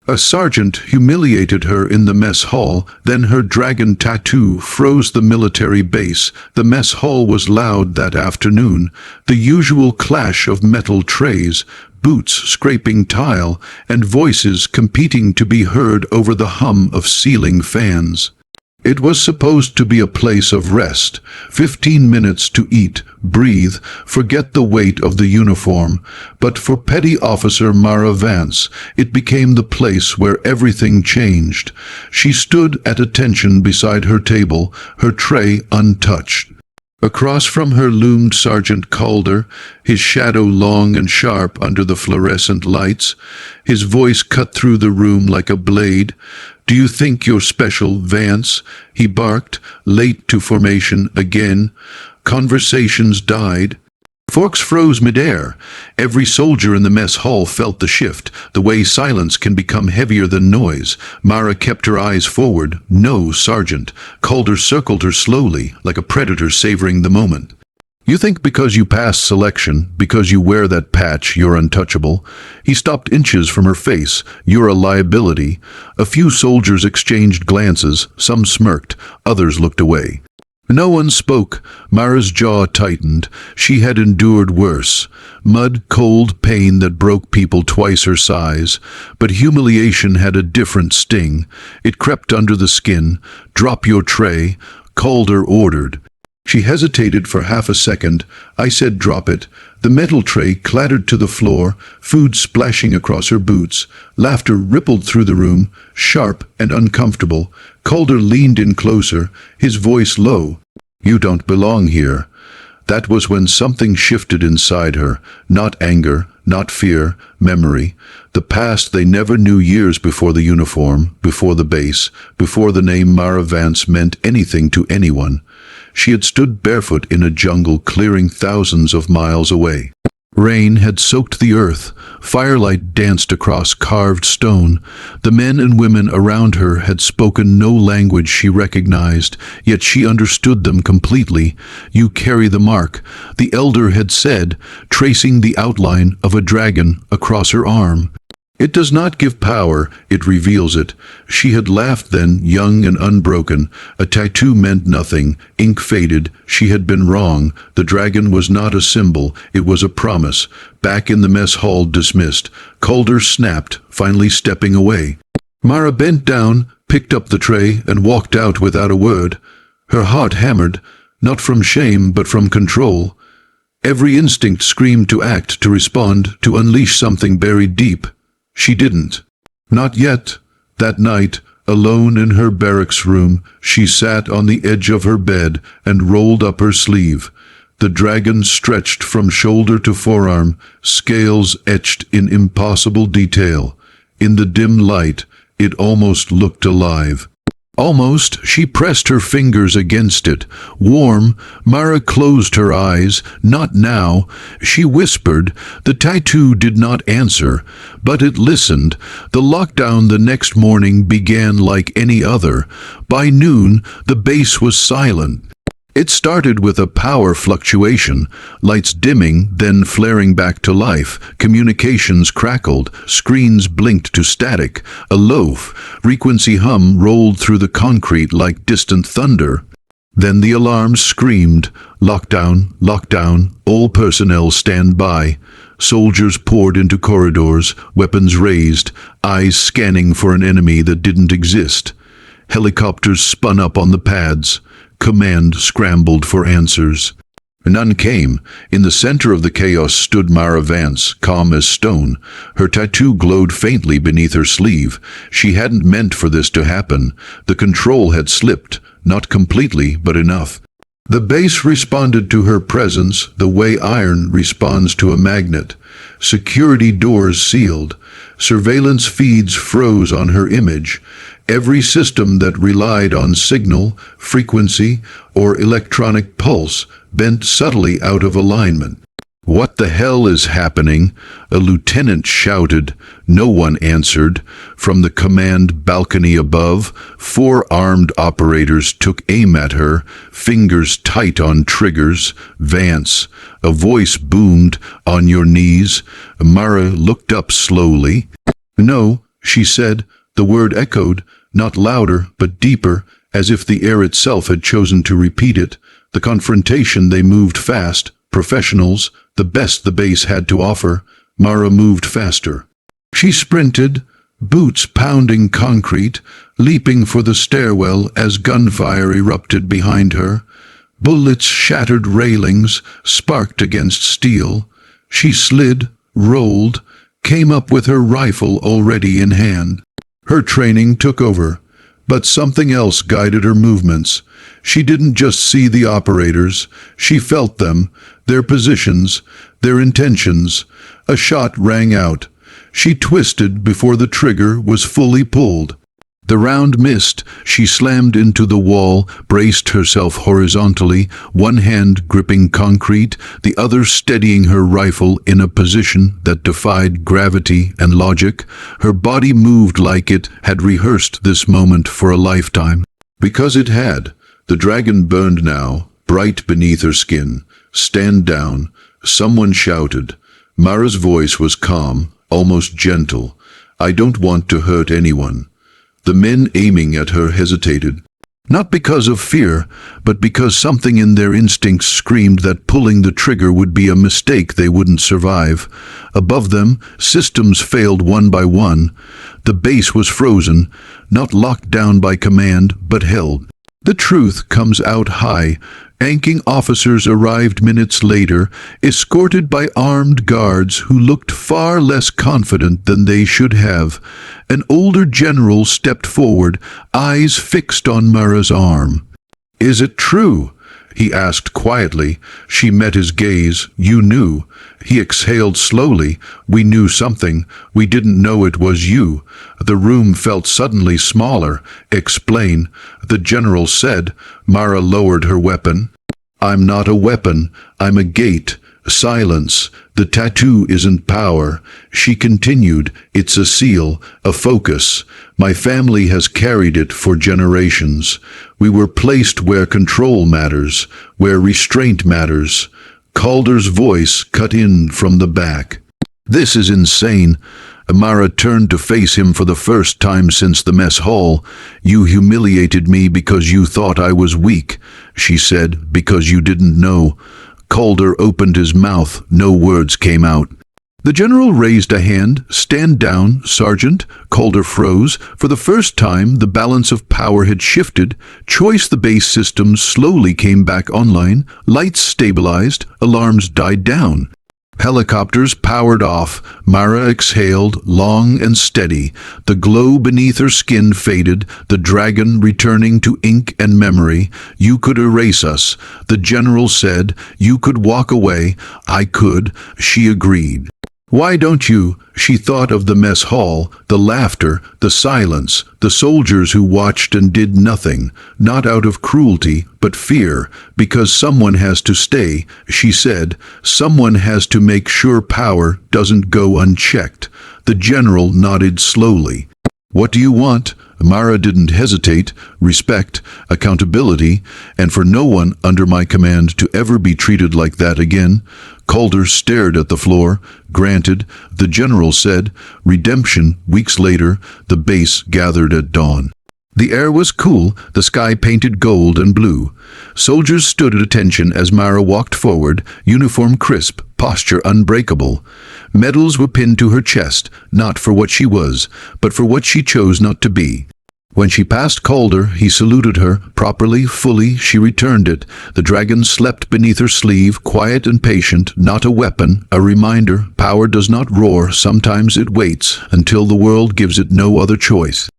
A sergeant humiliated her in the mess hall, then her dragon tattoo froze the military base. The mess hall was loud that afternoon, the usual clash of metal trays, boots scraping tile, and voices competing to be heard over the hum of ceiling fans. It was supposed to be a place of rest, 15 minutes to eat, breathe, forget the weight of the uniform. But for Petty Officer Mara Vance, it became the place where everything changed. She stood at attention beside her table, her tray untouched. Across from her loomed Sergeant Calder, his shadow long and sharp under the fluorescent lights. His voice cut through the room like a blade. "Do you think you're special, Vance?" he barked, late to formation again. Conversations died. Forks froze midair. Every soldier in the mess hall felt the shift, the way silence can become heavier than noise. Mara kept her eyes forward. "No, Sergeant." Calder circled her slowly, like a predator savoring the moment. "You think because you passed selection, because you wear that patch, you're untouchable?" He stopped inches from her face. "You're a liability." A few soldiers exchanged glances. Some smirked, others looked away. No one spoke. Mara's jaw tightened. She had endured worse. Mud, cold pain that broke people twice her size. But humiliation had a different sting. It crept under the skin. "Drop your tray," Calder ordered. She hesitated for half a second. I said drop it. The metal tray clattered to the floor, food splashing across her boots. Laughter rippled through the room, sharp and uncomfortable. Calder leaned in closer, his voice low. "You don't belong here." That was when something shifted inside her. Not anger, not fear, memory. The past they never knew years before the uniform, before the base, before the name Mara Vance meant anything to anyone. She had stood barefoot in a jungle clearing thousands of miles away. Rain had soaked the earth. Firelight danced across carved stone. The men and women around her had spoken no language she recognized, yet she understood them completely. "You carry the mark," the elder had said, tracing the outline of a dragon across her arm. "It does not give power, it reveals it." She had laughed then, young and unbroken. A tattoo meant nothing. Ink faded. She had been wrong. The dragon was not a symbol. It was a promise. Back in the mess hall, dismissed. Calder snapped, finally stepping away. Mara bent down, picked up the tray, and walked out without a word. Her heart hammered, not from shame, but from control. Every instinct screamed to act, to respond, to unleash something buried deep. She didn't. Not yet. That night, alone in her barracks room, she sat on the edge of her bed and rolled up her sleeve. The dragon stretched from shoulder to forearm, scales etched in impossible detail. In the dim light, it almost looked alive. Almost, she pressed her fingers against it. Warm, Mara closed her eyes. "Not now," she whispered. The tattoo did not answer, but it listened. The lockdown the next morning began like any other. By noon, the base was silent. It started with a power fluctuation, lights dimming, then flaring back to life. Communications crackled, screens blinked to static. A low frequency hum rolled through the concrete like distant thunder. Then the alarms screamed, "Lockdown, lockdown, all personnel stand by." Soldiers poured into corridors, weapons raised, eyes scanning for an enemy that didn't exist. Helicopters spun up on the pads. Command scrambled for answers. None came. In the center of the chaos stood Mara Vance, calm as stone. Her tattoo glowed faintly beneath her sleeve. She hadn't meant for this to happen. The control had slipped, not completely, but enough. The base responded to her presence the way iron responds to a magnet. Security doors sealed. Surveillance feeds froze on her image. Every system that relied on signal, frequency, or electronic pulse bent subtly out of alignment. "What the hell is happening?" a lieutenant shouted. No one answered. From the command balcony above, 4 armed operators took aim at her, fingers tight on triggers. "Vance," a voice boomed, "on your knees." Mara looked up slowly. "No," she said. The word echoed, not louder, but deeper, as if the air itself had chosen to repeat it. The confrontation, they moved fast, professionals, the best the base had to offer. Mara moved faster. She sprinted, boots pounding concrete, leaping for the stairwell as gunfire erupted behind her. Bullets shattered railings, sparked against steel. She slid, rolled, came up with her rifle already in hand. Her training took over, but something else guided her movements. She didn't just see the operators, she felt them, their positions, their intentions. A shot rang out. She twisted before the trigger was fully pulled. The round missed. She slammed into the wall, braced herself horizontally, one hand gripping concrete, the other steadying her rifle in a position that defied gravity and logic. Her body moved like it had rehearsed this moment for a lifetime. Because it had. The dragon burned now, bright beneath her skin. "Stand down," someone shouted. Mara's voice was calm, almost gentle. "I don't want to hurt anyone." The men aiming at her hesitated, not because of fear, but because something in their instincts screamed that pulling the trigger would be a mistake they wouldn't survive. Above them, systems failed one by one. The base was frozen, not locked down by command, but held. The truth comes out high. Ranking officers arrived minutes later, escorted by armed guards who looked far less confident than they should have. An older general stepped forward, eyes fixed on Mara's arm. "Is it true?" he asked quietly. She met his gaze. "You knew." He exhaled slowly. "We knew something. We didn't know it was you." The room felt suddenly smaller. "Explain," the general said. Mara lowered her weapon. "I'm not a weapon. I'm a gate." Silence. "The tattoo isn't power," she continued. "It's a seal, a focus. My family has carried it for generations. We were placed where control matters, where restraint matters." Calder's voice cut in from the back. "This is insane." Mara turned to face him for the first time since the mess hall. "You humiliated me because you thought I was weak," she said, "because you didn't know." Calder opened his mouth. No words came out. The general raised a hand. "Stand down, Sergeant." Calder froze. For the first time, the balance of power had shifted. Choice the base system slowly came back online. Lights stabilized. Alarms died down. Helicopters powered off. Mara exhaled, long and steady. The glow beneath her skin faded, the dragon returning to ink and memory. "You could erase us," the general said. "You could walk away." "I could," she agreed. "Why don't you?" She thought of the mess hall, the laughter, the silence, the soldiers who watched and did nothing, not out of cruelty, but fear. "Because someone has to stay," she said. "Someone has to make sure power doesn't go unchecked." The general nodded slowly. "What do you want?" Mara didn't hesitate. "Respect, accountability, and for no one under my command to ever be treated like that again." Calder stared at the floor. "Granted," the general said. Redemption. Weeks later, the base gathered at dawn. The air was cool, the sky painted gold and blue. Soldiers stood at attention as Mara walked forward, uniform crisp, posture unbreakable. Medals were pinned to her chest, not for what she was, but for what she chose not to be. When she passed Calder, he saluted her, properly, fully. She returned it. The dragon slept beneath her sleeve, quiet and patient, not a weapon, a reminder. Power does not roar, sometimes it waits, until the world gives it no other choice.